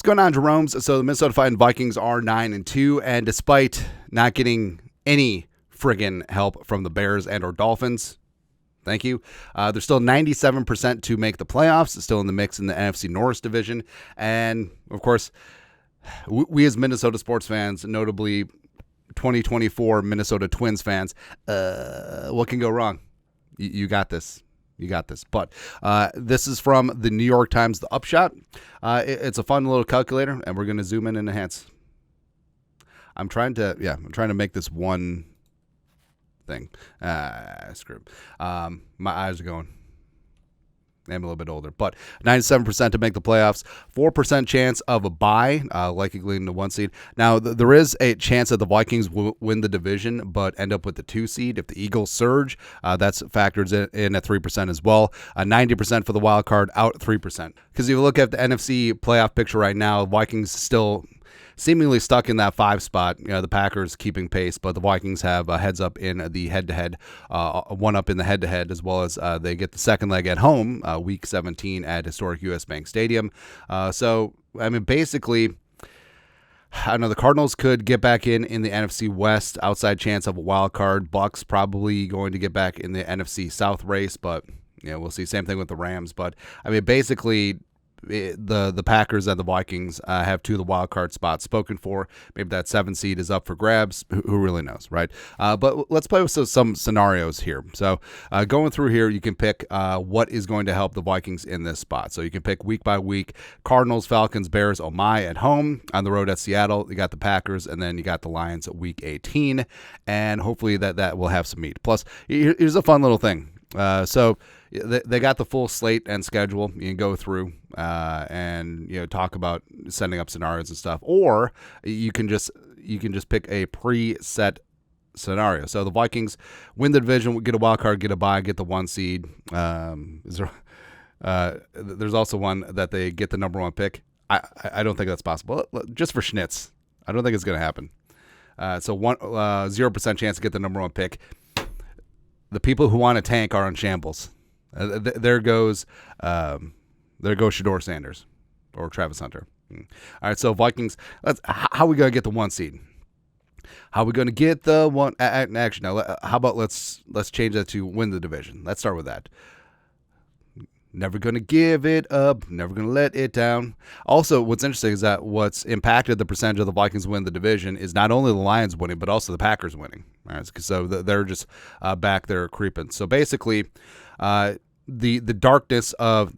going on, Jerome's? So the Minnesota Vikings are 9-2, and despite not getting any friggin' help from the Bears and or Dolphins, thank you, they're still 97% to make the playoffs. It's still in the mix in the NFC North division. And, of course, we as Minnesota sports fans, notably 2024 Minnesota Twins fans, what can go wrong? You got this. You got this. But this is from the New York Times, the Upshot. It's a fun little calculator, and we're going to zoom in and enhance. I'm trying to make this one thing. Screw. My eyes are going. I'm a little bit older, but 97% to make the playoffs, 4% chance of a bye, likely leading to 1 seed. Now, there is a chance that the Vikings will win the division, but end up with the 2 seed. If the Eagles surge, that's factored in at 3% as well. 90% for the wild card, out 3%. Because if you look at the NFC playoff picture right now, Vikings still seemingly stuck in that 5 spot. The Packers keeping pace, but the Vikings have a heads up in the head-to-head, one up in the head-to-head, as well as they get the second leg at home, Week 17 at historic U.S. Bank Stadium. Basically, I know the Cardinals could get back in the NFC West, outside chance of a wild card. Bucks probably going to get back in the NFC South race, but we'll see. Same thing with the Rams. But basically, the Packers and the Vikings have 2 of the wild card spots spoken for. Maybe that 7 seed is up for grabs. Who really knows, right? But let's play with some scenarios here. So going through here, you can pick what is going to help the Vikings in this spot. So you can pick week by week: Cardinals, Falcons, Bears, at home, on the road at Seattle. You got the Packers, and then you got the Lions at Week 18, and hopefully that will have some meat. Plus, here's a fun little thing. So they got the full slate and schedule. You can go through and talk about setting up scenarios and stuff, or you can just pick a preset scenario. So the Vikings win the division, get a wild card, get a bye, get the 1 seed. There's also one that they get the number 1 pick. I don't think that's possible. Just for schnitz, I don't think it's going to happen. So 0% chance to get the number 1 pick. The people who want to tank are in shambles. There goes Shedeur Sanders or Travis Hunter. All right, so Vikings. How are we gonna get the 1 seed? How are we gonna get the one? Actually, no. How about let's change that to win the division. Let's start with that. Never going to give it up. Never going to let it down. Also, what's interesting is that what's impacted the percentage of the Vikings win the division is not only the Lions winning, but also the Packers winning. All right, so they're just back there creeping. So basically, the darkness of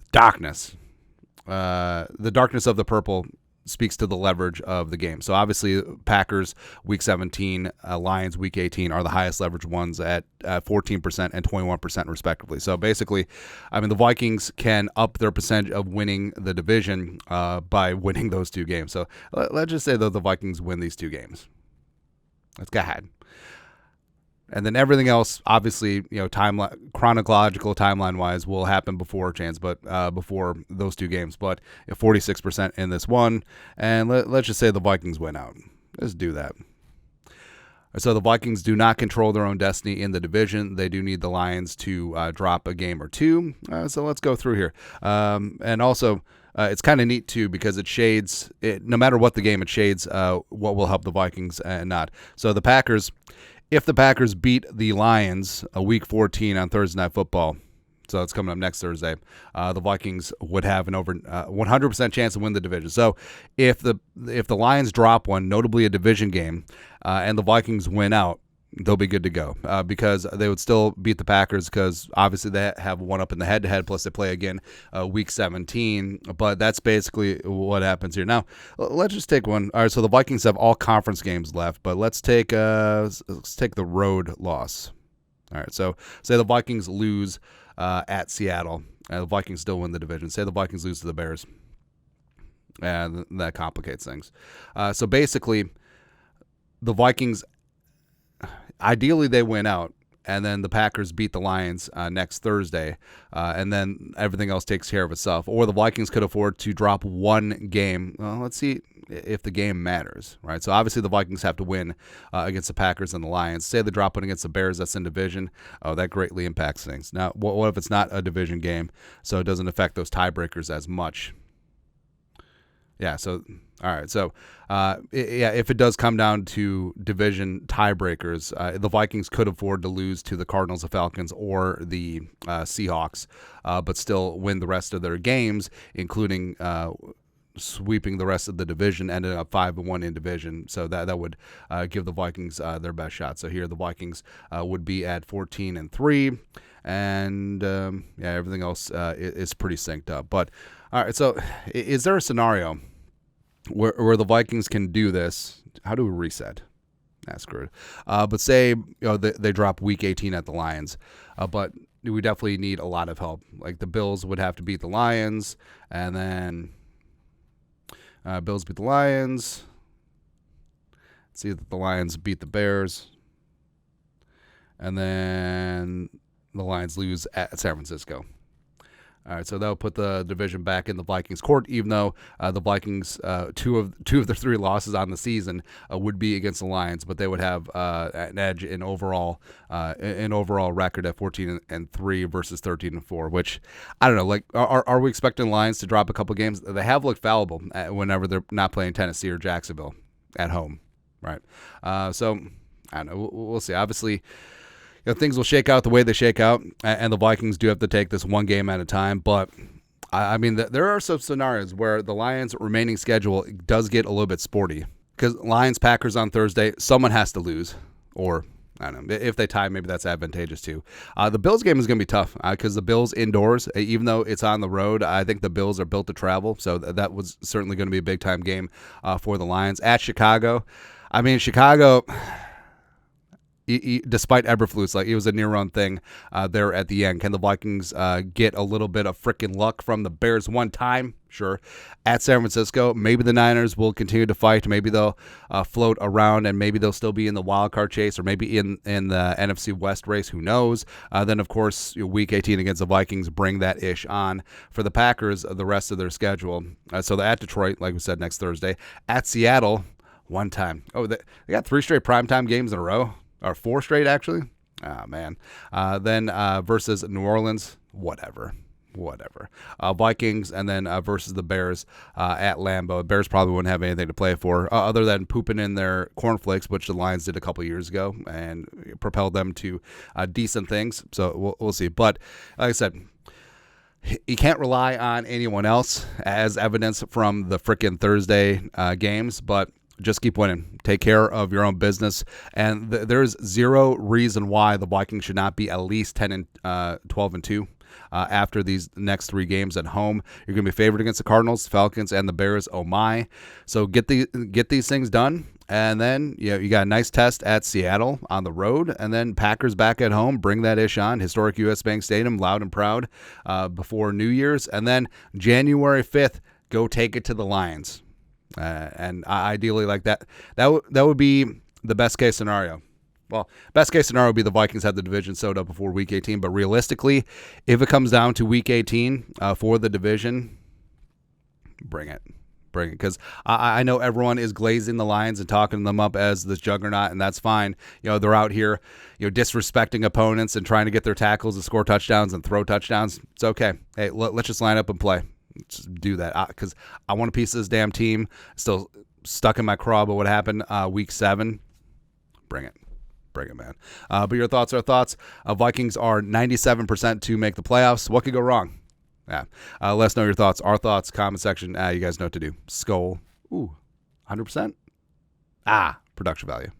the purple speaks to the leverage of the game. So obviously, Packers Week 17, Lions Week 18 are the highest leverage ones at 14% and 21% respectively. So basically, the Vikings can up their percentage of winning the division by winning those 2 games. So let's just say that the Vikings win these 2 games. Let's go ahead. And then everything else, obviously, chronological timeline-wise, will happen before those 2 games. But 46% in this one, and let's just say the Vikings win out. Let's do that. So the Vikings do not control their own destiny in the division. They do need the Lions to drop a game or 2. So let's go through here. And also, it's kind of neat, too, because it shades, no matter what the game, it shades what will help the Vikings and not. So the Packers... If the Packers beat the Lions Week 14 on Thursday Night Football, so it's coming up next Thursday, the Vikings would have an over 100% chance to win the division. So if the Lions drop one, notably a division game, and the Vikings win out, they'll be good to go because they would still beat the Packers because obviously they have one up in the head-to-head, plus they play again Week 17. But that's basically what happens here. Now, let's just take one. All right, so the Vikings have all conference games left, but let's take the road loss. All right, so say the Vikings lose at Seattle, and the Vikings still win the division. Say the Vikings lose to the Bears, and that complicates things. So basically, the Vikings... Ideally, they win out, and then the Packers beat the Lions next Thursday, and then everything else takes care of itself. Or the Vikings could afford to drop 1 game. Well, let's see if the game matters, right? So obviously the Vikings have to win against the Packers and the Lions. Say they drop one against the Bears, that's in division. Oh, that greatly impacts things. Now, what if it's not a division game, so it doesn't affect those tiebreakers as much? Yeah. So, all right. So, yeah, if it does come down to division tiebreakers, the Vikings could afford to lose to the Cardinals, the Falcons, or the Seahawks, but still win the rest of their games, including sweeping the rest of the division, ending up 5-1 in division. So that would give the Vikings their best shot. So here the Vikings would be at 14-3, and yeah, everything else is pretty synced up. But all right, so is there a scenario where the Vikings can do this? How do we reset? That's screwed. But say they drop Week 18 at the Lions, but we definitely need a lot of help. Like the Bills would have to beat the Lions, and then Bills beat the Lions. See that the Lions beat the Bears, and then the Lions lose at San Francisco. All right, so that would put the division back in the Vikings' court, even though the Vikings, two of their 3 losses on the season would be against the Lions, but they would have an edge in overall record at 14-3 versus 13-4. Which I don't know. Like, are we expecting the Lions to drop a couple games? They have looked fallible whenever they're not playing Tennessee or Jacksonville at home, right? So I don't know. We'll see. Obviously, things will shake out the way they shake out, and the Vikings do have to take this one game at a time. But, I mean, there are some scenarios where the Lions' remaining schedule does get a little bit sporty. Because Lions-Packers on Thursday, someone has to lose. Or, I don't know, if they tie, maybe that's advantageous too. The Bills game is going to be tough because the Bills indoors, even though it's on the road, I think the Bills are built to travel. So that was certainly going to be a big-time game for the Lions. At Chicago, I mean, Chicago... despite Eberflus, like it was a near-run thing there at the end. Can the Vikings get a little bit of freaking luck from the Bears one time? Sure. At San Francisco, maybe the Niners will continue to fight. Maybe they'll float around, and maybe they'll still be in the wild card chase, or maybe in the NFC West race. Who knows? Then, of course, Week 18 against the Vikings bring that ish on for the Packers the rest of their schedule. So they're at Detroit, like we said, next Thursday. At Seattle, one time. Oh, they got 3 straight primetime games in a row. Or 4 straight, actually. Oh, man. Then versus New Orleans, whatever. Vikings, and then versus the Bears at Lambeau. Bears probably wouldn't have anything to play for other than pooping in their cornflakes, which the Lions did a couple years ago and propelled them to decent things. So we'll see. But like I said, you can't rely on anyone else, as evidence from the frickin' Thursday games, but just keep winning. Take care of your own business. And there's zero reason why the Vikings should not be at least 12-2 after these next 3 games at home. You're going to be favored against the Cardinals, Falcons, and the Bears. Oh, my. So get these things done. And then you got a nice test at Seattle on the road. And then Packers back at home. Bring that ish on. Historic U.S. Bank Stadium, loud and proud before New Year's. And then January 5th, go take it to the Lions. And ideally, like that would be the best case scenario. Well, best case scenario would be the Vikings have the division sewed up before Week 18. But realistically, if it comes down to Week 18 for the division, bring it. Because I know everyone is glazing the Lions and talking them up as this juggernaut, and that's fine. They're out here, disrespecting opponents and trying to get their tackles and score touchdowns and throw touchdowns. It's okay. Hey, let's just line up and play. Just do that because I want a piece of this damn team. Still stuck in my craw about what happened Week 7. Bring it, man. But your thoughts are thoughts. Vikings are 97% to make the playoffs. What could go wrong? Yeah. Let us know your thoughts. Our thoughts, comment section. You guys know what to do. Skull. 100%. Production value.